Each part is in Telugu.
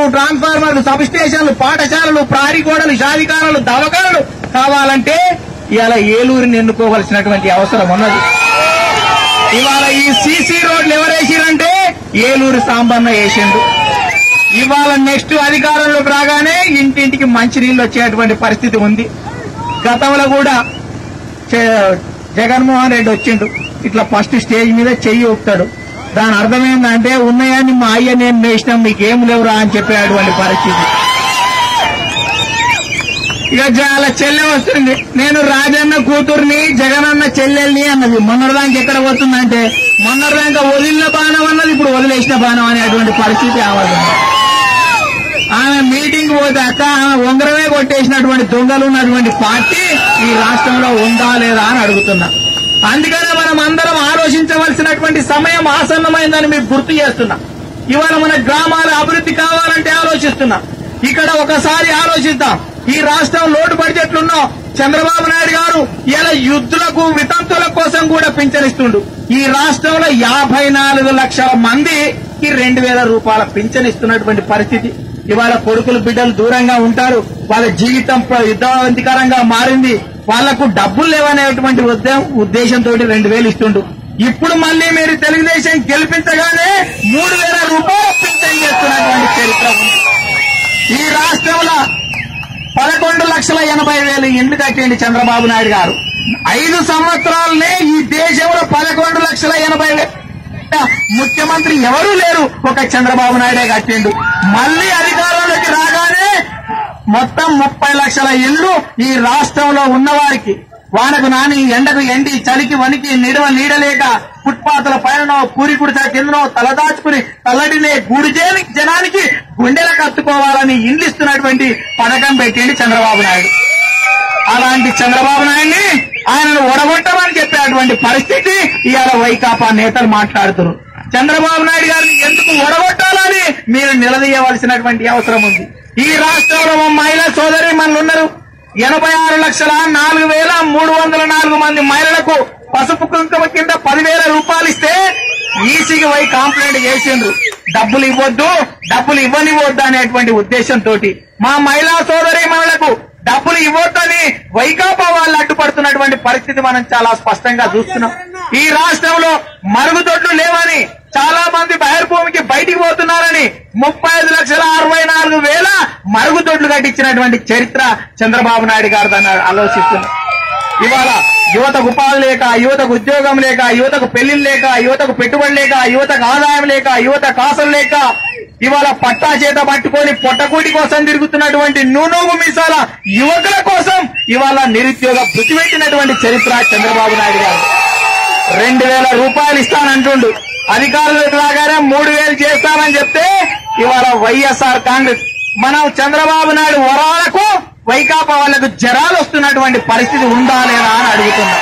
లైన్లు, ట్రాన్స్ఫార్మర్లు, సబ్ స్టేషన్లు, పాఠశాలలు, ప్రహరీ గోడలు, షాదిఖానాలు, దవాఖానాలు కావాలంటే ఇవాళ ఏలూరుని ఎన్నుకోవాల్సినటువంటి అవసరం ఉన్నది. ఇవాళ ఈ సీసీ రోడ్లు ఎవరేసిరంటే ఏలూరు సాంబన్న వేసిండు. ఇవాళ నెక్స్ట్ అధికారంలోకి రాగానే ఇంటింటికి మంచినీళ్ళు వచ్చేటువంటి పరిస్థితి ఉంది. గతంలో కూడా జగన్మోహన్ రెడ్డి వచ్చిండు, ఇట్లా ఫస్ట్ స్టేజ్ మీద చెయ్యి ఊపుతాడు. దాని అర్థం ఏంటంటే ఉన్నాయని మా అయ్య నేను వేసినాం, మీకేం లేవురా అని చెప్పేటువంటి పరిస్థితి. ఇక చాలా చెల్లె వస్తుంది, నేను రాజన్న కూతుర్ని జగనన్న చెల్లెల్ని అన్నది. మొన్నటిదానికి ఎక్కడ పోతుందంటే మొన్నటిదాకా వదిలిన బాణం అన్నది, ఇప్పుడు వదిలేసిన బాణం అనేటువంటి పరిస్థితి ఆవాల్సింది. ఆమె మీటింగ్ పోతే అక్క ఆమె ఉంగరమే కొట్టేసినటువంటి దొంగలు ఉన్నటువంటి పార్టీ ఈ రాష్ట్రంలో ఉందా లేదా అని అడుగుతున్నా. అందుకనే మనం అందరం ఆలోచించవలసినటువంటి సమయం ఆసన్నమైందని మీకు గుర్తు చేస్తున్నా. ఇవాళ మన గ్రామాల అభివృద్ధి కావాలంటే ఆలోచిస్తున్నా. ఇక్కడ ఒకసారి ఆలోచిద్దాం. ఈ రాష్ట్రం లోటు బడ్జెట్లున్నా చంద్రబాబు నాయుడు గారు ఇలా యుద్ధులకు వితంతుల కోసం కూడా పింఛనిస్తుండు. ఈ రాష్ట్రంలో 54 లక్షల మందికి 2000 రూపాయల పింఛనిస్తున్నటువంటి పరిస్థితి. ఇవాళ కొడుకులు బిడ్డలు దూరంగా ఉంటారు, వాళ్ళ జీవితం యుద్ధవంతికరంగా మారింది, వాళ్లకు డబ్బులు లేవనేటువంటి ఉద్దేశంతో 2000 ఇస్తుండు. ఇప్పుడు మళ్లీ మీరు తెలుగుదేశం గెలిపించగానే 3000 రూపాయలు పింఛన్ చేస్తున్నటువంటి చరిత్ర ఉంది. ఈ రాష్ట్రంలో 11,80,000 ఇండ్లు కట్టండి చంద్రబాబు నాయుడు గారు. 5 సంవత్సరాలనే ఈ దేశంలో 11,80,000 ముఖ్యమంత్రి ఎవరూ లేరు, ఒక చంద్రబాబు నాయుడే కట్టిండు. మళ్లీ అధికారంలోకి రాగానే మొత్తం 30 లక్షల ఇళ్లు ఈ రాష్ట్రంలో ఉన్నవారికి, వానకు నాని, ఎండకు ఎండి, చలికి వణికి, నీడలేక ఫుట్పాత్ల పైన పూరి కుడిసా కిందనో తలదాచుకుని తల్లడినే గుడిచేని జనానికి గుండెలకు కత్తుకోవాలని ఇండ్లు ఇస్తున్నటువంటి పథకం పెట్టింది చంద్రబాబు నాయుడు. అలాంటి చంద్రబాబు నాయుడిని ఆయనను ఓడగొట్టమని చెప్పేటువంటి పరిస్థితి ఇవాళ వైకాపా నేతలు మాట్లాడుతున్నారు. చంద్రబాబు నాయుడు గారిని ఎందుకు ఓడగొట్టాలని మీరు నిలదీయవలసినటువంటి అవసరం ఉంది. ఈ రాష్ట్రంలో మహిళా సోదరి మనలున్నారు. 86,04,304 మంది మహిళలకు పసుపు కుంకుమ కింద 10,000 రూపాయలు ఇస్తే ఈసీకి పోయి కంప్లైంట్ చేసిండ్రు. డబ్బులు ఇవ్వద్దు, డబ్బులు ఇవ్వనివ్వద్దు అనేటువంటి ఉద్దేశంతో మా మహిళా సోదరి మహిళలకు డబ్బులు ఇవ్వొద్దని వైకాపా వాళ్ళు అడ్డుపడుతున్నటువంటి పరిస్థితి మనం చాలా స్పష్టంగా చూస్తున్నాం. ఈ రాష్ట్రంలో మరుగుదొడ్లు లేవని చాలా మంది బహిర్భూమికి బయటికి పోతున్నారని 35,64,000 మరుగుదొడ్లు కట్టించినటువంటి చరిత్ర చంద్రబాబు నాయుడు గారు దాన్ని ఆలోచిస్తున్నారు. ఇవాళ యువతకు ఉపాధి లేక, యువతకు ఉద్యోగం లేక, యువతకు పెళ్లిళ్ళు లేక, యువతకు పెట్టుబడి లేక, యువతకు ఆదాయం లేక, యువత కాసులు లేక ఇవాళ పట్టా చేత పట్టుకొని పొట్టకూటి కోసం తిరుగుతున్నటువంటి నూనూగు మీసాల యువకుల కోసం ఇవాళ నిరుద్యోగ భృతి పెట్టినటువంటి చరిత్ర చంద్రబాబు నాయుడు గారు. 2,000 రూపాయలు ఇస్తానంటుండు, అధికారులకు రాగానే 3,000 చేస్తానని చెప్తే ఇవాళ వైఎస్ఆర్ కాంగ్రెస్ మనం చంద్రబాబు నాయుడు వరాలకు వైకాపా వాళ్లకు జరాలు వస్తున్నటువంటి పరిస్థితి ఉందా లేదా అని అడుగుతున్నాం.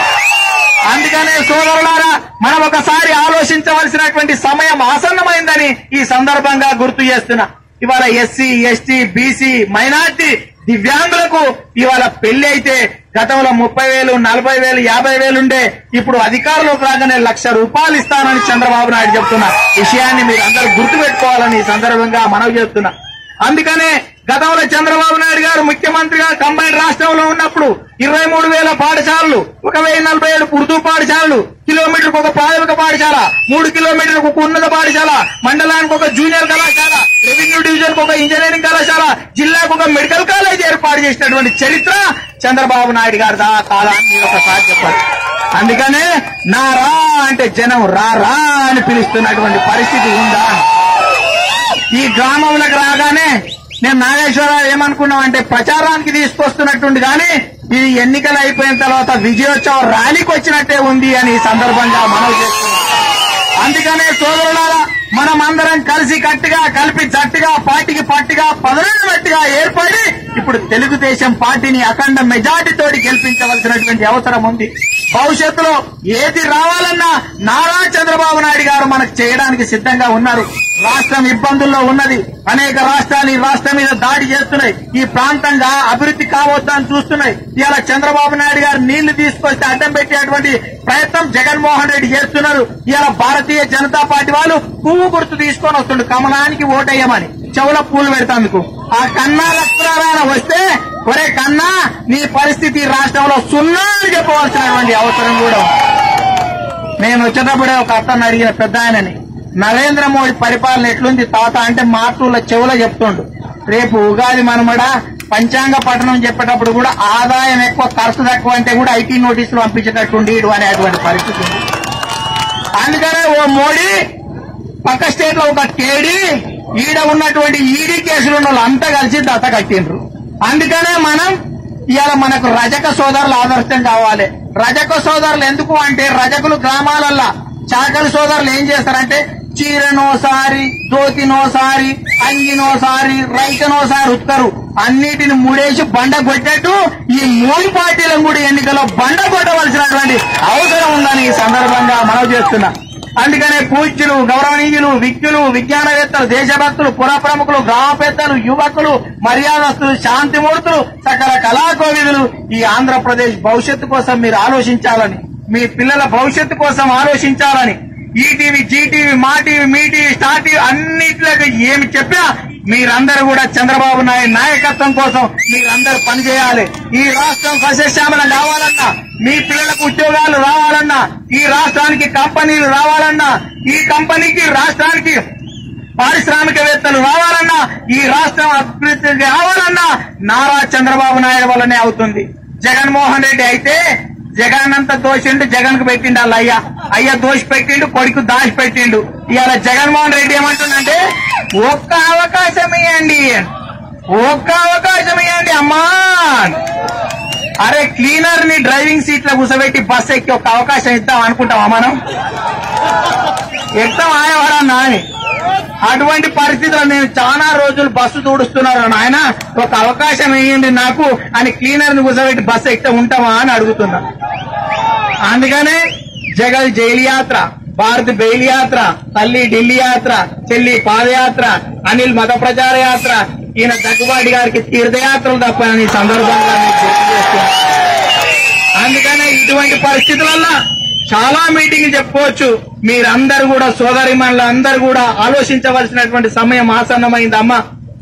అందుకనే సోదరులారా, మనం ఒకసారి ఆలోచించవలసినటువంటి సమయం ఆసన్నమైందని ఈ సందర్భంగా గుర్తు చేస్తున్నా. ఇవాళ ఎస్సీ, ఎస్టీ, బీసీ, మైనార్టీ, దివ్యాంగులకు ఇవాళ పెళ్లి అయితే గతంలో 30,000, 40,000, 50,000 ఉండే ఇప్పుడు అధికారంలోకి రాగానే 1,00,000 రూపాయలు ఇస్తానని చంద్రబాబు నాయుడు చెప్తున్న విషయాన్ని మీరు అందరూ గుర్తుపెట్టుకోవాలని ఈ సందర్భంగా మనవి చేస్తున్నా. అందుకనే గతంలో చంద్రబాబు నాయుడు గారు ముఖ్యమంత్రిగా కంబైన్ రాష్ట్రంలో ఉన్నప్పుడు 23,000 పాఠశాలలు, 1,047 ఉర్దూ పాఠశాలలు, కిలోమీటర్కు ఒక ప్రాథమిక పాఠశాల, 3 కిలోమీటర్లకు ఒక ఉన్నత పాఠశాల, మండలానికి ఒక జూనియర్ కళాశాల, రెవెన్యూ డివిజన్ కు ఒక ఇంజనీరింగ్ కళాశాల, జిల్లాకు ఒక మెడికల్ కాలేజ్ ఏర్పాటు చేసినటువంటి చరిత్ర చంద్రబాబు నాయుడు గారి కాలాన్ని మీరు ఒకసారి చెప్పారు. అందుకనే నా రా అంటే జనం రా అని పిలుస్తున్నటువంటి పరిస్థితి ఉందా? ఈ గ్రామంలోకి రాగానే నేను నాగేశ్వరరావు ఏమనుకున్నామంటే ప్రచారానికి తీసుకొస్తున్నట్టుండి కానీ ఇది ఎన్నికలు అయిపోయిన తర్వాత విజయోత్సవ ర్యాలీకి వచ్చినట్టే ఉంది అని ఈ సందర్భంగా మనవి చేస్తున్నాం. అందుకనే సోదరులారా, మనం అందరం కలిసి కట్టిగా కలిపి జట్టుగా పార్టీకి పట్టిగా పదనట్టుగా ఏర్పడి ఇప్పుడు తెలుగుదేశం పార్టీని అఖండ మెజార్టీతోటి గెలిపించవలసినటువంటి అవసరం ఉంది. భవిష్యత్తులో ఏది రావాలన్నా నారా చంద్రబాబు నాయుడు గారు మనకు చేయడానికి సిద్ధంగా ఉన్నారు. రాష్ట్రం ఇబ్బందుల్లో ఉన్నది. అనేక రాష్ట్రాలు ఈ రాష్ట్రం మీద దాడి చేస్తున్నాయి. ఈ ప్రాంతంగా అభివృద్ధి కావద్దని చూస్తున్నాయి. ఇవాళ చంద్రబాబు నాయుడు గారు నీళ్లు తీసుకొస్తే అడ్డం పెట్టేటువంటి ప్రయత్నం జగన్మోహన్ రెడ్డి చేస్తున్నారు. ఇవాళ భారతీయ జనతా పార్టీ వాళ్ళు పువ్వు గుర్తు తీసుకొని వస్తుండు కమలానికి ఓటేయమని చెవుల పూలు పెడతాందుకు. ఆ కన్నా లక్ష్మీనారాయణ వస్తే ఒరే కన్నా నీ పరిస్థితి రాష్ట్రంలో సున్నా అని చెప్పవలసినటువంటి అవసరం కూడా. నేను వచ్చేటప్పుడే ఒక అతను అడిగిన పెద్ద ఆయనని, నరేంద్ర మోడీ పరిపాలన ఎట్లుంది తాత అంటే మాటల చెవులో చెప్తుండు. రేపు ఉగాది మనమడ పంచాంగ పఠనం చెప్పేటప్పుడు కూడా ఆదాయం ఎక్కువ ఖర్చు తక్కువ అంటే కూడా ఐటీ నోటీసులు పంపించేటట్టుండి అనేటువంటి పరిస్థితి ఉంది. అందుకనే ఓ మోడీ పక్క స్టేట్ లో ఒక కేడీ ఈడ ఉన్నటువంటి ఈడీ కేసులు ఉన్న వాళ్ళు అంతా కలిసి దత్త కట్టిండ్రు. అందుకనే మనం ఇవాళ మనకు రజక సోదరులు ఆదర్శం కావాలి. రజక సోదరులు ఎందుకు అంటే రజకులు గ్రామాలల్లో చాకలి సోదరులు ఏం చేస్తారంటే చీరనోసారి, ధోతినోసారి, అంగినోసారి, రైతనోసారి ఉత్తరు అన్నిటిని ముడేసి బండ కొట్టేట్టు ఈ మూడు పార్టీలను కూడా ఎన్నికల్లో బండ కొట్టవలసినటువంటి అవసరం ఉందని ఈ సందర్భంగా మనవి చేస్తున్నా. అందుకనే పూజ్యులు, గౌరవనీయులు, విజ్ఞులు, విజ్ఞానవేత్తలు, దేశభక్తులు, పుర ప్రముఖులు, గ్రామ పెద్దలు, యువకులు, మర్యాదస్తులు, శాంతిమూర్తులు, సకల కళాకోవిదులు ఈ ఆంధ్రప్రదేశ్ భవిష్యత్తు కోసం మీరు ఆలోచించాలని, మీ పిల్లల భవిష్యత్తు కోసం ఆలోచించాలని ఈటీవీ, జీటీవీ, మా టీవీ, మీ టీవీ, స్టార్ టీవీ అన్నింటిలో ఏమి చెప్పినా మీరందరూ కూడా చంద్రబాబు నాయుడు నాయకత్వం కోసం మీరందరూ పనిచేయాలి. ఈ రాష్ట్రం సస్యశ్యామలం కావాలన్నా, మీ పిల్లలకు ఉద్యోగాలు రావాలన్నా, ఈ రాష్ట్రానికి కంపెనీలు రావాలన్నా, ఈ కంపెనీకి రాష్ట్రానికి పారిశ్రామికవేత్తలు రావాలన్నా, ఈ రాష్ట్రం అభివృద్ధి కావాలన్నా నారా చంద్రబాబు నాయుడు వల్లనే అవుతుంది. జగన్మోహన్ రెడ్డి అయితే జగన్ అంతా దోషిండు, జగన్ కు పెట్టిండు వాళ్ళ అయ్య దోషి పెట్టిండు, కొడుకు దాచి పెట్టిండు. ఇవాళ జగన్మోహన్ రెడ్డి ఏమంటుందంటే ఒక్క అవకాశం ఇవ్వండి, ఒక్క అవకాశం ఇవ్వండి అమ్మా. అరే క్లీనర్ ని డ్రైవింగ్ సీట్ లో కూర్చోబెట్టి బస్సు ఎక్కి ఒక అవకాశం ఇద్దాం అనుకుంటామా మనం? ఎక్తాం ఆయవాడన్నా అని. అటువంటి పరిస్థితుల్లో నేను చాలా రోజులు బస్సు తుడుస్తున్నారు నాయన ఒక అవకాశం ఇవ్వండి నాకు అని క్లీనర్ ని కూర్చోబెట్టి బస్సు ఎక్కితే ఉంటామా అని అడుగుతున్నా. అందుకనే జగన్ జైలు యాత్ర, భారత్ బెయిల్ యాత్ర, తల్లి ఢిల్లీ యాత్ర, చెల్లి పాదయాత్ర, అనిల్ మత ప్రచార యాత్ర, ఈయన దగ్గుబాటి గారికి తీర్థయాత్రలు తప్ప ఈ సందర్భంగా గుర్తు చేస్తున్నా. అందుకనే ఇటువంటి పరిస్థితులల్లో చాలా మీటింగ్ చెప్పుకోవచ్చు. మీరందరూ కూడా సోదరిమణులు అందరూ కూడా ఆలోచించవలసినటువంటి సమయం ఆసన్నమైందమ్మా.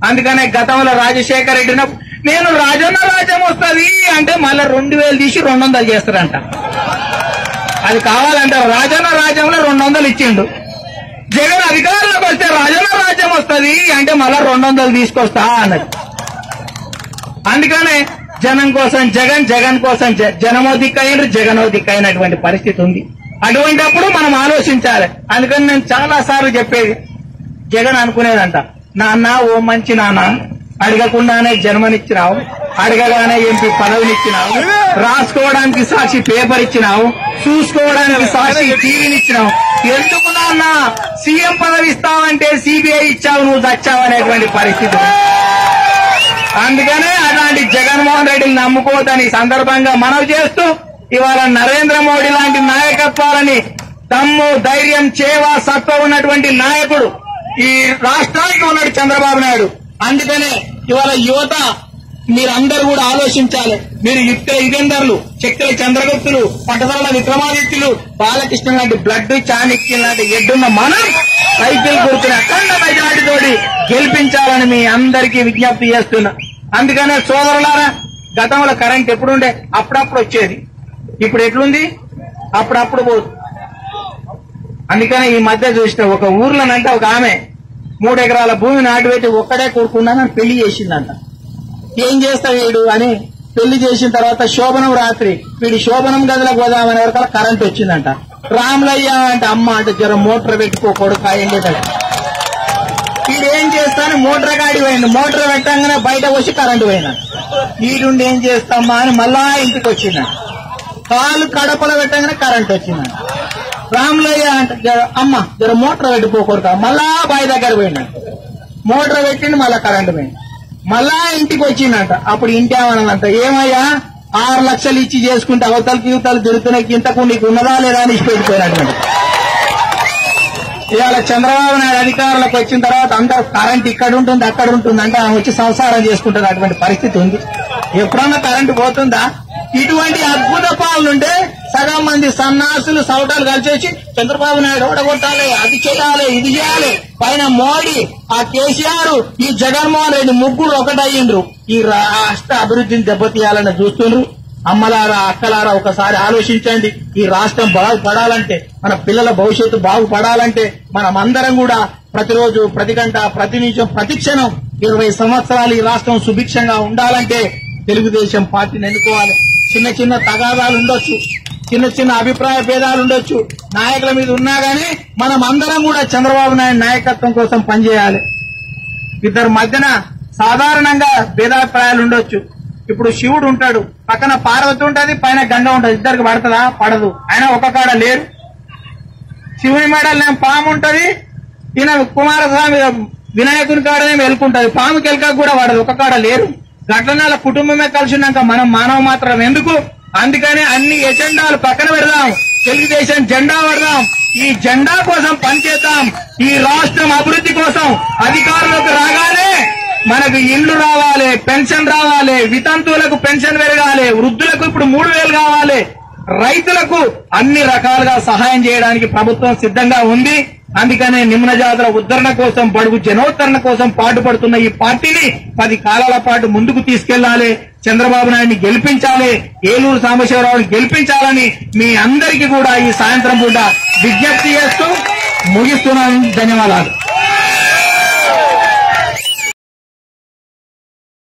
అందుకనే గతంలో రాజశేఖర రెడ్డిని నేను రాజన్న రాజ్యం వస్తుంది అంటే మళ్ళీ 2000 తీసి 200 చేస్తారంట. అది కావాలంటారు. రాజన్న రాజ్యంలో 200 ఇచ్చిండు. జగన్ అధికారంలోకి వస్తే రాజన్న రాజ్యం వస్తుంది అంటే మళ్ళా 200 తీసుకొస్తా అన్నది. అందుకనే జనం కోసం జగన్, జగన్ కోసం జనమో దిక్కైన జగనో దిక్కైనటువంటి పరిస్థితి ఉంది. అటువంటిప్పుడు మనం ఆలోచించాలి. అందుకని నేను చాలా సార్లు చెప్పేది, జగన్ అనుకునేదంట నాన్న ఓ మంచి నాన్న అడగకుండానే జన్మనిచ్చినావు, అడగగానే ఎంపీ పదవినిచ్చినావు, రాసుకోవడానికి సాక్షి పేపర్ ఇచ్చినావు, చూసుకోవడానికి సాక్షి టీవీనిచ్చినావు, ఎందుకు నాన్న సీఎం పదవి ఇస్తావంటే సిబిఐ ఇచ్చావు, నువ్వు చచ్చావు అనేటువంటి పరిస్థితి. అందుకనే అలాంటి జగన్మోహన్ రెడ్డిని నమ్ముకోవద్దని సందర్భంగా మనవి చేస్తూ ఇవాళ నరేంద్ర మోడీ లాంటి నాయకత్వాలని దమ్ము, ధైర్యం, చేవ, సత్వ ఉన్నటువంటి నాయకుడు ఈ రాష్ట్రానికి ఉన్నాడు చంద్రబాబు నాయుడు. అందుకనే ఇవాళ యువత మీరందరూ కూడా ఆలోచించాలి. మీరు యుగంధర్లు, చక్ర చంద్రగుప్తులు, పట్టదల విక్రమాదిత్యులు, బాలకృష్ణ లాంటి బ్లడ్ చాణక్యం లాంటి ఎడ్డున్న మనం సైకిల్ గుర్తున్న అఖండ మెజారిటీతోటి గెలిపించాలని మీ అందరికీ విజ్ఞప్తి చేస్తున్నా. అందుకనే సోదరులారా, గతంలో కరెంట్ ఎప్పుడుండే అప్పుడప్పుడు వచ్చేది, ఇప్పుడు ఎట్లుంది అప్పుడప్పుడు పోదు. అందుకనే ఈ మధ్య చూసిన ఒక ఊర్లోనంటే ఒక ఆమె 3 ఎకరాల భూమి నాటిపెట్టి ఒక్కడే కూడుకున్నానని పెళ్లి చేసిందంట. ఏం చేస్తా వీడు అని పెళ్లి చేసిన తర్వాత శోభనం రాత్రి వీడి శోభనం గదిలోకి పోదామనే వరకు కరెంట్ వచ్చిందంట. రాములయ్య అంటే అమ్మ అంటే జర మోటార్ పెట్టుకోకూడదు కాయండి. వీడు ఏం చేస్తాను మోటార్ గాడి పోయింది. మోటార్ పెట్టంగానే బయట వచ్చి కరెంటు పోయినా. వీడుండి ఏం చేస్తామా అని మళ్ళా ఇంటికి వచ్చిందంట. కాలు కడపలో పెట్టగానే కరెంట్ వచ్చిందంట. రాములయ్య అంటే అమ్మ జర మోటార్ పెట్టిపోకూడదు మళ్ళా బావి దగ్గర పోయిందంట. మోటార్ పెట్టింది మళ్ళా కరెంటు పోయింది. మళ్ళా ఇంటికి వచ్చిందంట. అప్పుడు ఇంటి ఏమన్నదంట, ఏమయ్యా 6 లక్షలు ఇచ్చి చేసుకుంటే అవతలకి యువతలు తిరుగుతున్నాయి, ఇంతకు నీకు ఉన్నదా లేదా అని ఇచ్చిపెట్టిపోయినటువంటి. ఇవాళ చంద్రబాబు నాయుడు అధికారులకు వచ్చిన తర్వాత అందరూ కరెంట్ ఇక్కడ ఉంటుంది అక్కడ ఉంటుంది అంటే ఆమె వచ్చి సంసారం చేసుకుంటుంది. అటువంటి పరిస్థితి ఉంది. ఎప్పుడన్నా కరెంటు పోతుందా? ఇటువంటి అద్భుత పాలనుంటే సగం మంది సన్నాసులు సౌటాలు కలిసేసి చంద్రబాబు నాయుడు ఓడగొట్టాలి, అది చేయాలి, ఇది చేయాలి, పైన మోడీ, ఆ కేసీఆర్, ఈ జగన్మోహన్ రెడ్డి ముగ్గురు ఒకటయ్యిండ్రు. ఈ రాష్ట్ర అభివృద్ధిని దెబ్బతీయాలని చూస్తుండ్రు. అమ్మలారా, అక్కలారా, ఒకసారి ఆలోచించండి. ఈ రాష్ట్రం బాగుపడాలంటే, మన పిల్లల భవిష్యత్తు బాగుపడాలంటే మనమందరం కూడా ప్రతిరోజు, ప్రతి గంట, ప్రతి నిమిషం, ప్రతి క్షణం 20 సంవత్సరాలు ఈ రాష్ట్రం సుభిక్షంగా ఉండాలంటే తెలుగుదేశం పార్టీని ఎన్నుకోవాలి. చిన్న చిన్న తగాదాలు ఉండొచ్చు, చిన్న చిన్న అభిప్రాయ భేదాలు ఉండొచ్చు, నాయకుల మీద ఉన్నా గానీ మనం అందరం కూడా చంద్రబాబు నాయుడు నాయకత్వం కోసం పనిచేయాలి. ఇద్దరు మధ్యన సాధారణంగా భేదాభిప్రాయాలు ఉండొచ్చు. ఇప్పుడు శివుడు ఉంటాడు, పక్కన పార్వతి ఉంటది, పైన గంగ ఉంటది. ఇద్దరికి పడుతుందా? పడదు. ఆయన ఒక కాడ లేరు. శివుని మెడల్ పాము ఉంటది, ఈయన కుమారస్వామి వినాయకుని కాడనేమో ఎలుకుంటది. పాముకి ఎలుక కూడా పడదు, ఒక కాడ లేరు. గట్లనాల కుటుంబమే కలిసినాక మనం మానవ మాత్రం ఎందుకు? అందుకని అన్ని ఎజెండాలు పక్కన పెడదాం, తెలుగుదేశం జెండా పడదాం, ఈ జెండా కోసం పనిచేద్దాం. ఈ రాష్ట్రం అభివృద్ధి కోసం అధికారులకు రాగానే మనకు ఇళ్లు రావాలి, పెన్షన్ రావాలి, వితంతువులకు పెన్షన్ పెరగాలి, వృద్ధులకు ఇప్పుడు 3000 కావాలి, రైతులకు అన్ని రకాలుగా సహాయం చేయడానికి ప్రభుత్వం సిద్ధంగా ఉంది. అందుకనే నిమ్న జాతుల ఉద్ధరణ కోసం, బడుగు జనోద్ధరణ కోసం పాటుపడుతున్న ఈ పార్టీని 10 కాలాల పాటు ముందుకు తీసుకెళ్లాలి. చంద్రబాబు నాయుడిని గెలిపించాలి, ఏలూరు సాంబశివరావుని గెలిపించాలని మీ అందరికీ కూడా ఈ సాయంత్రం పూట విజ్ఞప్తి చేస్తూ ముగిస్తున్నాను. ధన్యవాదాలు.